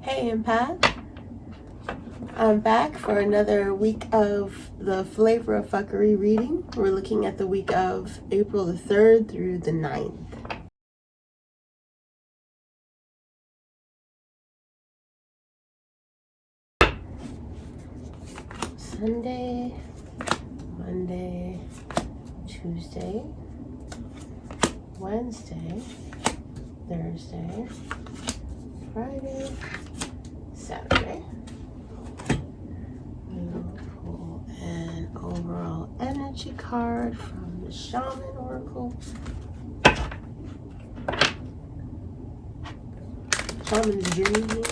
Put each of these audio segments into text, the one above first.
Hey Empath, I'm back for another week of the Flavor of Fuckery reading. We're looking at the week of April the 3rd through the 9th. Sunday, Monday, Tuesday, Wednesday, Thursday, Friday, Saturday. We'll pull an overall energy card from the Shaman Oracle. Shaman's Journey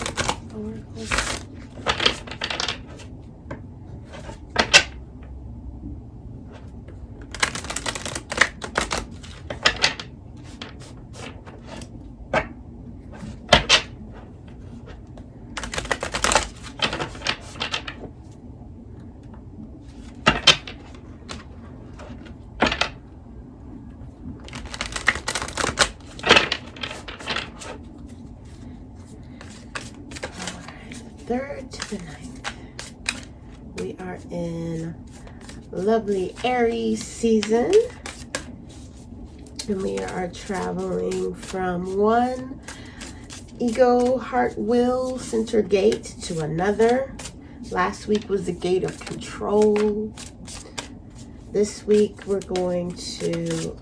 Oracle. Third to the 9th. We are in lovely Aries season, and we are traveling from one ego, heart, will center gate to another. Last week was the gate of control. This week we're going to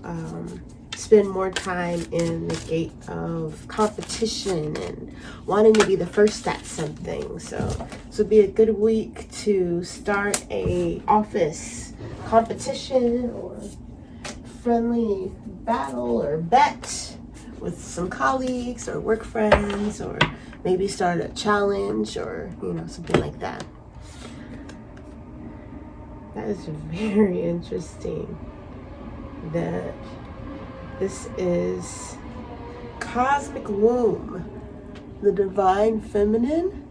spend more time in the gate of competition and wanting to be the first at something. So this will be a good week to start a office competition or friendly battle or bet with some colleagues or work friends, or maybe start a challenge or something like that. That is very interesting that this is Cosmic Womb, the Divine Feminine.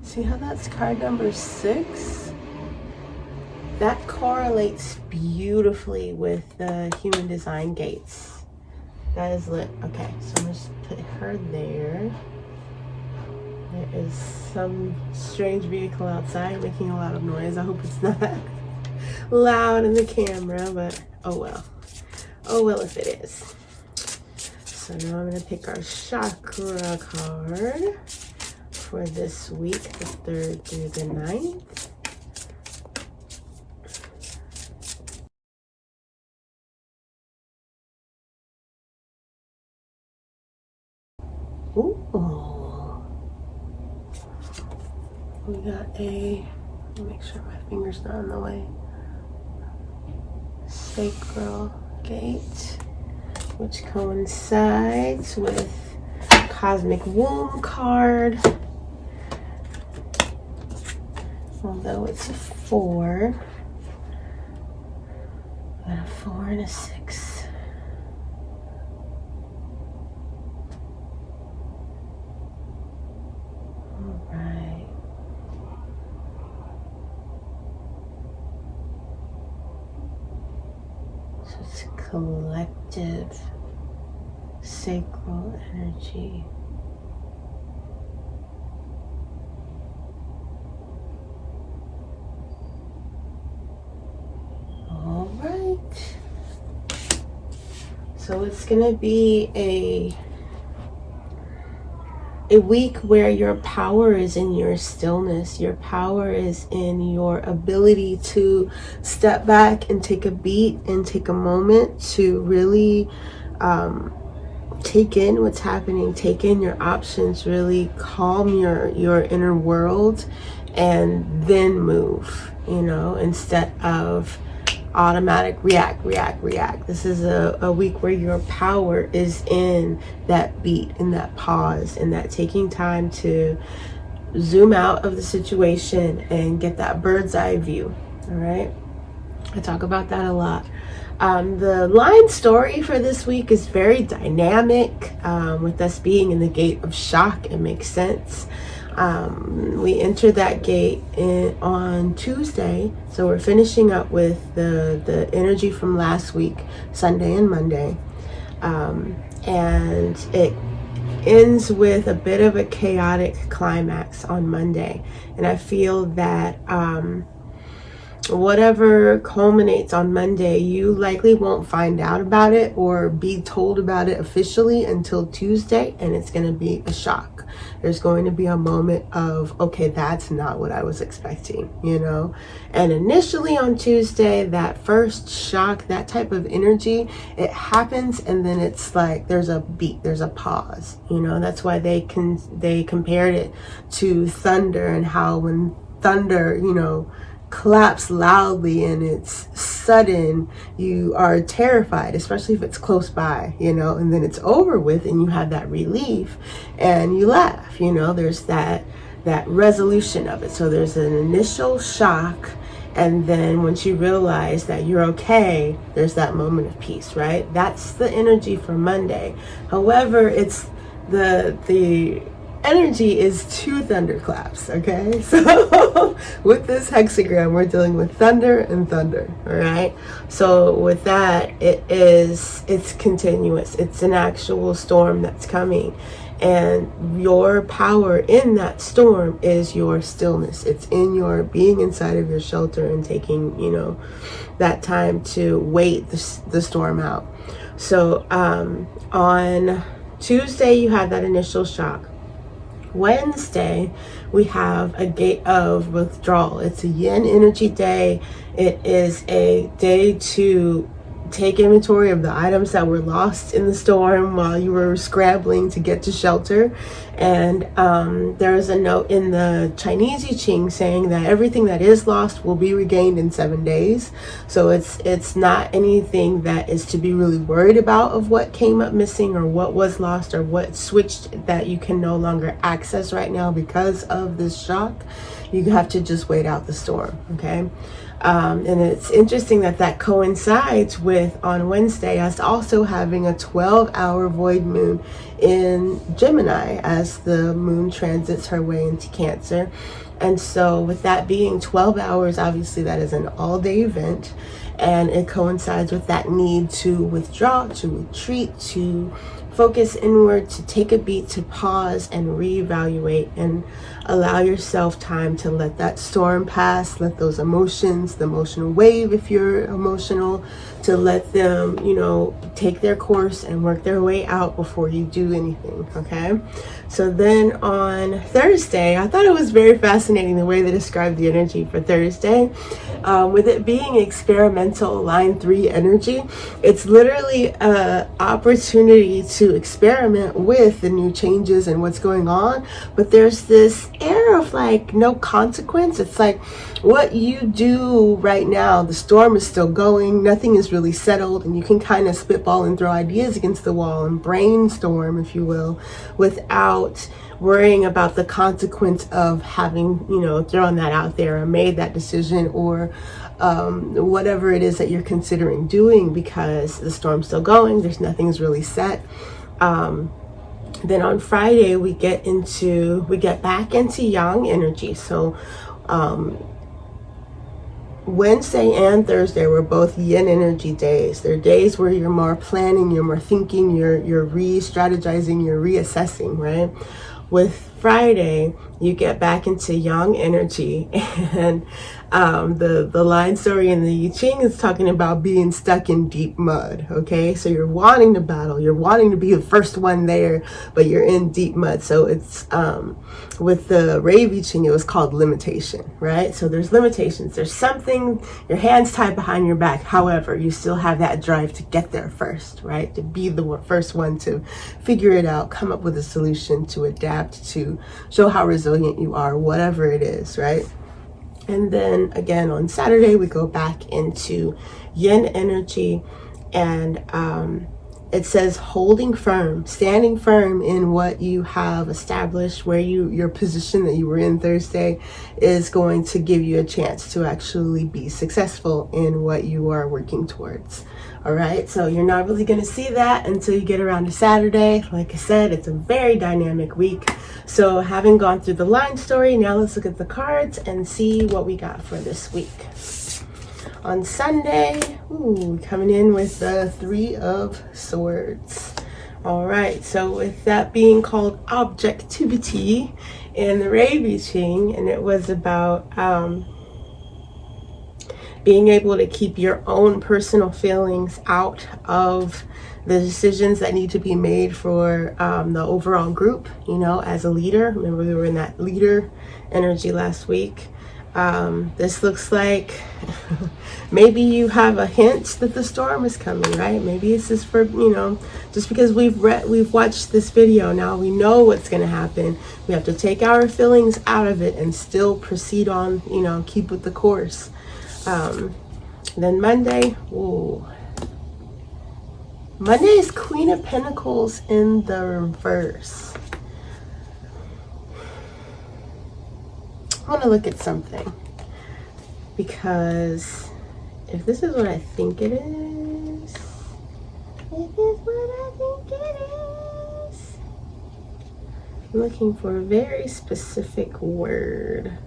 See how that's card number 6? That correlates beautifully with the Human Design Gates. That is lit. Okay, so I'm just put her there. There is some strange vehicle outside making a lot of noise. I hope it's not loud in the camera, but oh well. Oh well if it is. So now I'm going to pick our chakra card for this week, the 3rd through the 9th. Ooh. We got a, let me make sure my finger's not in the way. Sacral Gate, which coincides with Cosmic Womb card. Although it's a 4, got a 4 and a 6. All right. So it's collective sacral energy. All right. So it's gonna be a week where your power is in your stillness. Your power is in your ability to step back and take a beat and take a moment to really take in what's happening, take in your options, really calm your inner world, and then move, instead of automatic react. This is a week where your power is in that beat, in that pause, in that taking time to zoom out of the situation and get that bird's eye view. All right, I talk about that a lot. The line story for this week is very dynamic. With us being in the gate of shock, it makes sense. We entered that gate on Tuesday, so we're finishing up with the energy from last week, Sunday and Monday, and it ends with a bit of a chaotic climax on Monday. And I feel that whatever culminates on Monday, you likely won't find out about it or be told about it officially until Tuesday, and it's going to be a shock. There's going to be a moment of, okay, that's not what I was expecting, you know? And initially on Tuesday, that first shock, that type of energy, it happens, and then it's like there's a beat, there's a pause, you know? That's why they compared it to thunder, and how when thunder, you know, claps loudly and it's sudden, you are terrified, especially if it's close by, you know, and then it's over with and you have that relief and you laugh, you know. There's that resolution of it. So there's an initial shock, and then once you realize that you're okay, there's that moment of peace, right? That's the energy for Monday. However, it's the energy is 2 thunderclaps, okay? So with this hexagram, we're dealing with thunder and thunder, all right? So with that, it's continuous. It's an actual storm that's coming. And your power in that storm is your stillness. It's in your being inside of your shelter and taking, you know, that time to wait the storm out. So on Tuesday, you have that initial shock. Wednesday, we have a gate of withdrawal. It's a yin energy day. It is a day to take inventory of the items that were lost in the storm while you were scrambling to get to shelter. And there is a note in the Chinese I Ching saying that everything that is lost will be regained in 7 days. So it's not anything that is to be really worried about of what came up missing or what was lost or what switched that you can no longer access right now because of this shock. You have to just wait out the storm, okay? And it's interesting that coincides with, on Wednesday, us also having a 12-hour void moon in Gemini as the moon transits her way into Cancer. And so with that being 12 hours, obviously that is an all-day event, and it coincides with that need to withdraw, to retreat, to focus inward, to take a beat, to pause and reevaluate and allow yourself time to let that storm pass, let those emotions, the emotional wave, if you're emotional, to let them, you know, take their course and work their way out before you do anything, okay? So then on Thursday, I thought it was very fascinating the way they described the energy for Thursday. With it being experimental line 3 energy, it's literally an opportunity to experiment with the new changes and what's going on, but there's this air of like no consequence. It's like what you do right now, the storm is still going, nothing is really settled, and you can kind of spitball and throw ideas against the wall and brainstorm, if you will, without worrying about the consequence of having, you know, thrown that out there or made that decision or whatever it is that you're considering doing, because the storm's still going, there's nothing's really set. Then on Friday, we get back into yang energy. So Wednesday and Thursday were both yin energy days. They're days where you're more planning, you're more thinking, you're re-strategizing, you're reassessing, right? With Friday, you get back into yang energy, and the line story in the I Ching is talking about being stuck in deep mud, okay? So you're wanting to battle, you're wanting to be the first one there, but you're in deep mud. So it's, with the Rave I Ching, it was called limitation, right? So there's limitations. There's something, your hands tied behind your back. However, you still have that drive to get there first, right? To be the first one to figure it out, come up with a solution, to adapt, to show how resilient you are, whatever it is, right? And then again on Saturday, we go back into yin energy, and it says holding firm, standing firm in what you have established, where your position that you were in Thursday is going to give you a chance to actually be successful in what you are working towards. All right, so you're not really going to see that until you get around to Saturday. Like I said, it's a very dynamic week. So having gone through the line story, now let's look at the cards and see what we got for this week. On Sunday, coming in with the 3 of Swords. All right, so with that being called objectivity in the Ravishing, and it was about being able to keep your own personal feelings out of the decisions that need to be made for the overall group, you know, as a leader. Remember, we were in that leader energy last week. This looks like maybe you have a hint that the storm is coming, right? Maybe it's just for, you know, just because we've watched this video, now we know what's going to happen. We have to take our feelings out of it and still proceed on, you know, keep with the course. Then Monday, ooh. Monday is Queen of Pentacles in the reverse. I want to look at something, because if this is what I think it is, I'm looking for a very specific word.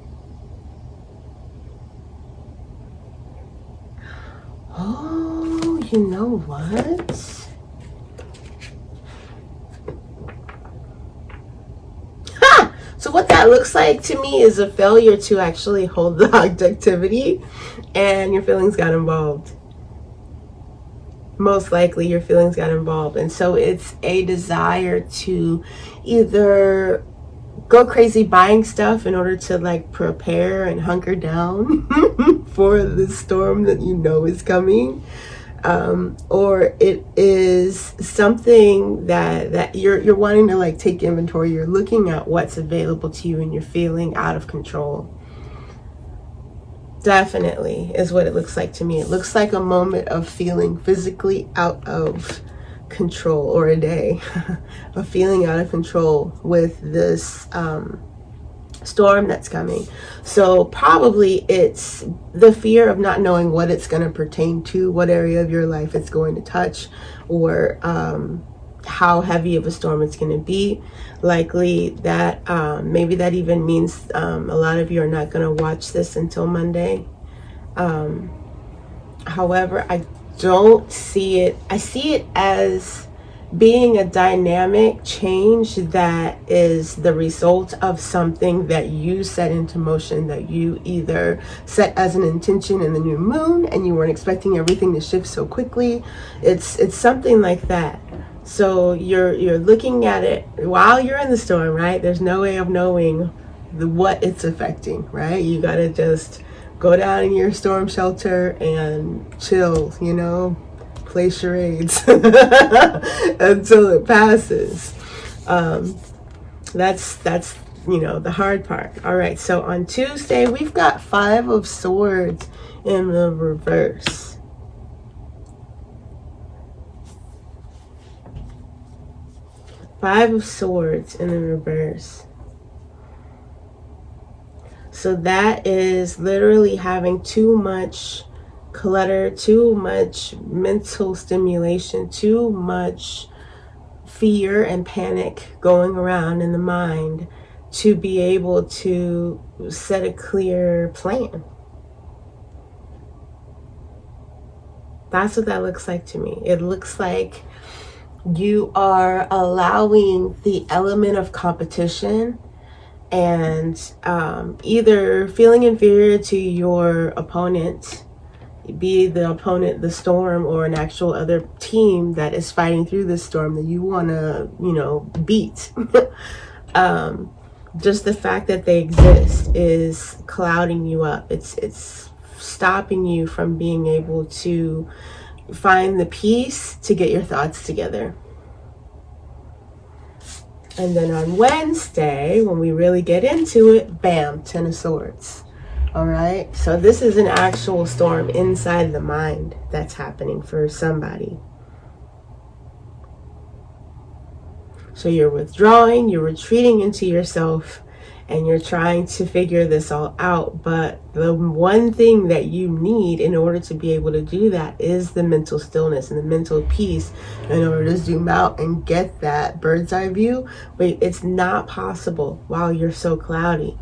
Oh, you know what? So what that looks like to me is a failure to actually hold the objectivity, and your feelings got involved. Most likely your feelings got involved. And so it's a desire to either go crazy buying stuff in order to like prepare and hunker down for the storm that you know is coming. Or it is something that you're wanting to like take inventory. You're looking at what's available to you and you're feeling out of control. Definitely is what it looks like to me. It looks like a moment of feeling physically out of control, or a day of feeling out of control with this storm that's coming. So probably it's the fear of not knowing what it's going to pertain to, what area of your life it's going to touch, or how heavy of a storm it's going to be. Likely that maybe that even means a lot of you are not going to watch this until Monday. However, I don't see it. I see it as being a dynamic change that is the result of something that you set into motion, that you either set as an intention in the new moon and you weren't expecting everything to shift so quickly. It's something like that. So you're looking at it while you're in the storm, right? There's no way of knowing what it's affecting, right? You gotta just go down in your storm shelter and chill, you know, play charades until it passes. That's you know, the hard part. All right, so on Tuesday we've got 5 of Swords in the reverse. Five of Swords in the reverse. So that is literally having too much clutter, too much mental stimulation, too much fear and panic going around in the mind to be able to set a clear plan. That's what that looks like to me. It looks like you are allowing the element of competition and either feeling inferior to your opponent, be the opponent the storm or an actual other team that is fighting through this storm that you want to, you know, beat. Just the fact that they exist is clouding you up. It's stopping you from being able to find the peace to get your thoughts together. And then on Wednesday, when we really get into it, bam, 10 of Swords. All right, so this is an actual storm inside the mind that's happening for somebody. So you're withdrawing, you're retreating into yourself, and you're trying to figure this all out. But the one thing that you need in order to be able to do that is the mental stillness and the mental peace in order to zoom out and get that bird's eye view. But it's not possible while you're so cloudy.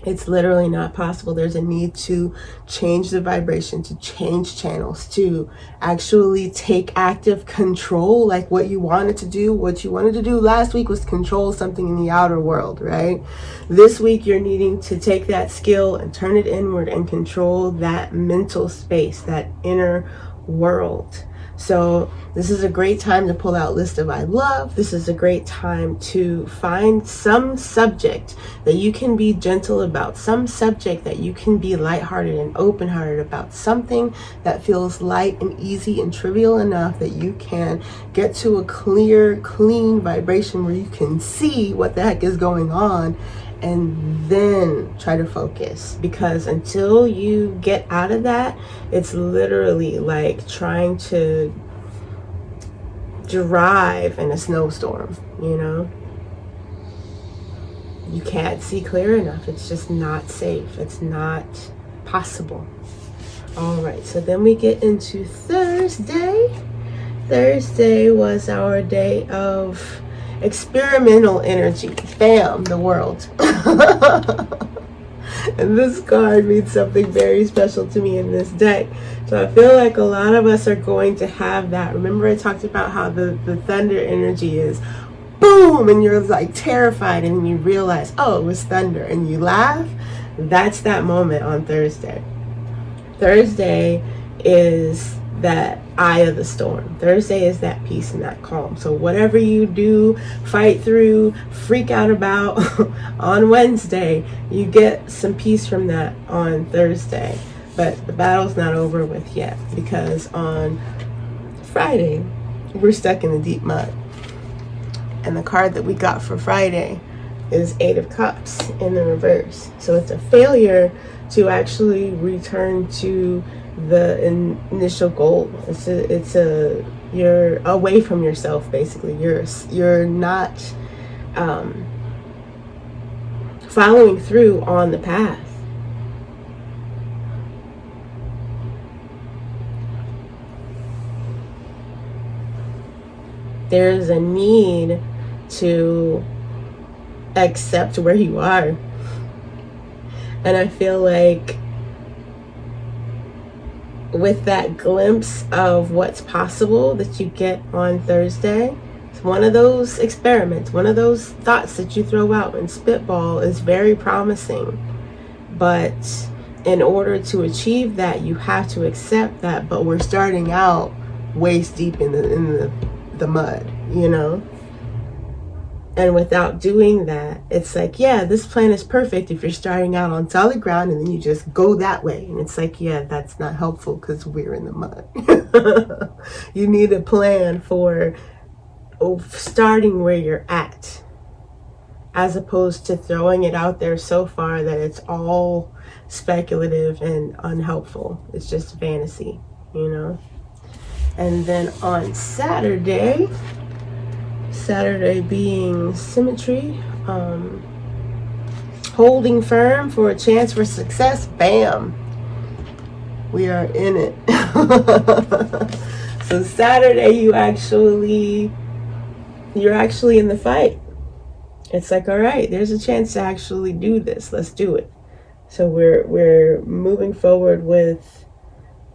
It's literally not possible. There's a need to change the vibration, to change channels, to actually take active control, like what you wanted to do. What you wanted to do last week was control something in the outer world, right? This week, you're needing to take that skill and turn it inward and control that mental space, that inner world. So this is a great time to pull out List of I Love. This is a great time to find some subject that you can be gentle about, some subject that you can be lighthearted and open-hearted about, something that feels light and easy and trivial enough that you can get to a clear, clean vibration where you can see what the heck is going on, and then try to focus. Because until you get out of that, it's literally like trying to drive in a snowstorm, you know? You can't see clear enough. It's just not safe. It's not possible. All right, so then we get into Thursday. Thursday was our day of experimental energy. Bam, the world. And this card means something very special to me in this deck. So I feel like a lot of us are going to have that. Remember I talked about how the thunder energy is boom, and you're like terrified, and you realize, oh, it was thunder, and you laugh. That's that moment on Thursday. Thursday is that eye of the storm. Thursday is that peace and that calm. So whatever you do, fight through, freak out about on Wednesday, you get some peace from that on Thursday. But the battle's not over with yet, because on Friday, we're stuck in the deep mud. And the card that we got for Friday is Eight of Cups in the reverse. So it's a failure to actually return to the initial goal. You're away from yourself, basically. You're not following through on the path. There's a need to accept where you are. And I feel like with that glimpse of what's possible that you get on Thursday, it's one of those experiments, one of those thoughts that you throw out and spitball is very promising. But in order to achieve that, you have to accept that. But we're starting out waist deep in the mud, you know? And without doing that, it's like, yeah, this plan is perfect if you're starting out on solid ground and then you just go that way. And it's like, yeah, that's not helpful because we're in the mud. You need a plan for starting where you're at, as opposed to throwing it out there so far that it's all speculative and unhelpful. It's just fantasy, you know? And then on Saturday being symmetry, holding firm for a chance for success. Bam, we are in it. So Saturday, you're actually in the fight. It's like, all right, there's a chance to actually do this. Let's do it. So we're moving forward with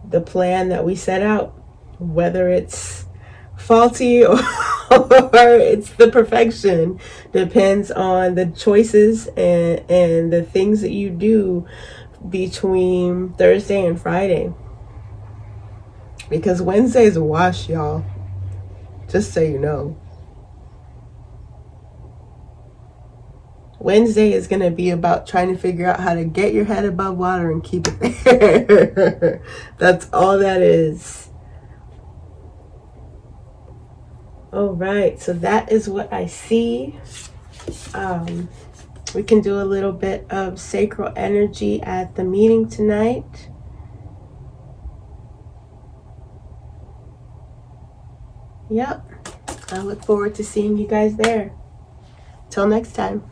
the plan that we set out, whether it's faulty or it's the perfection, depends on the choices and the things that you do between Thursday and Friday. Because Wednesday is a wash, y'all. Just so you know. Wednesday is going to be about trying to figure out how to get your head above water and keep it there. That's all that is. All right, so that is what I see. We can do a little bit of sacral energy at the meeting tonight. Yep, I look forward to seeing you guys there. Till next time.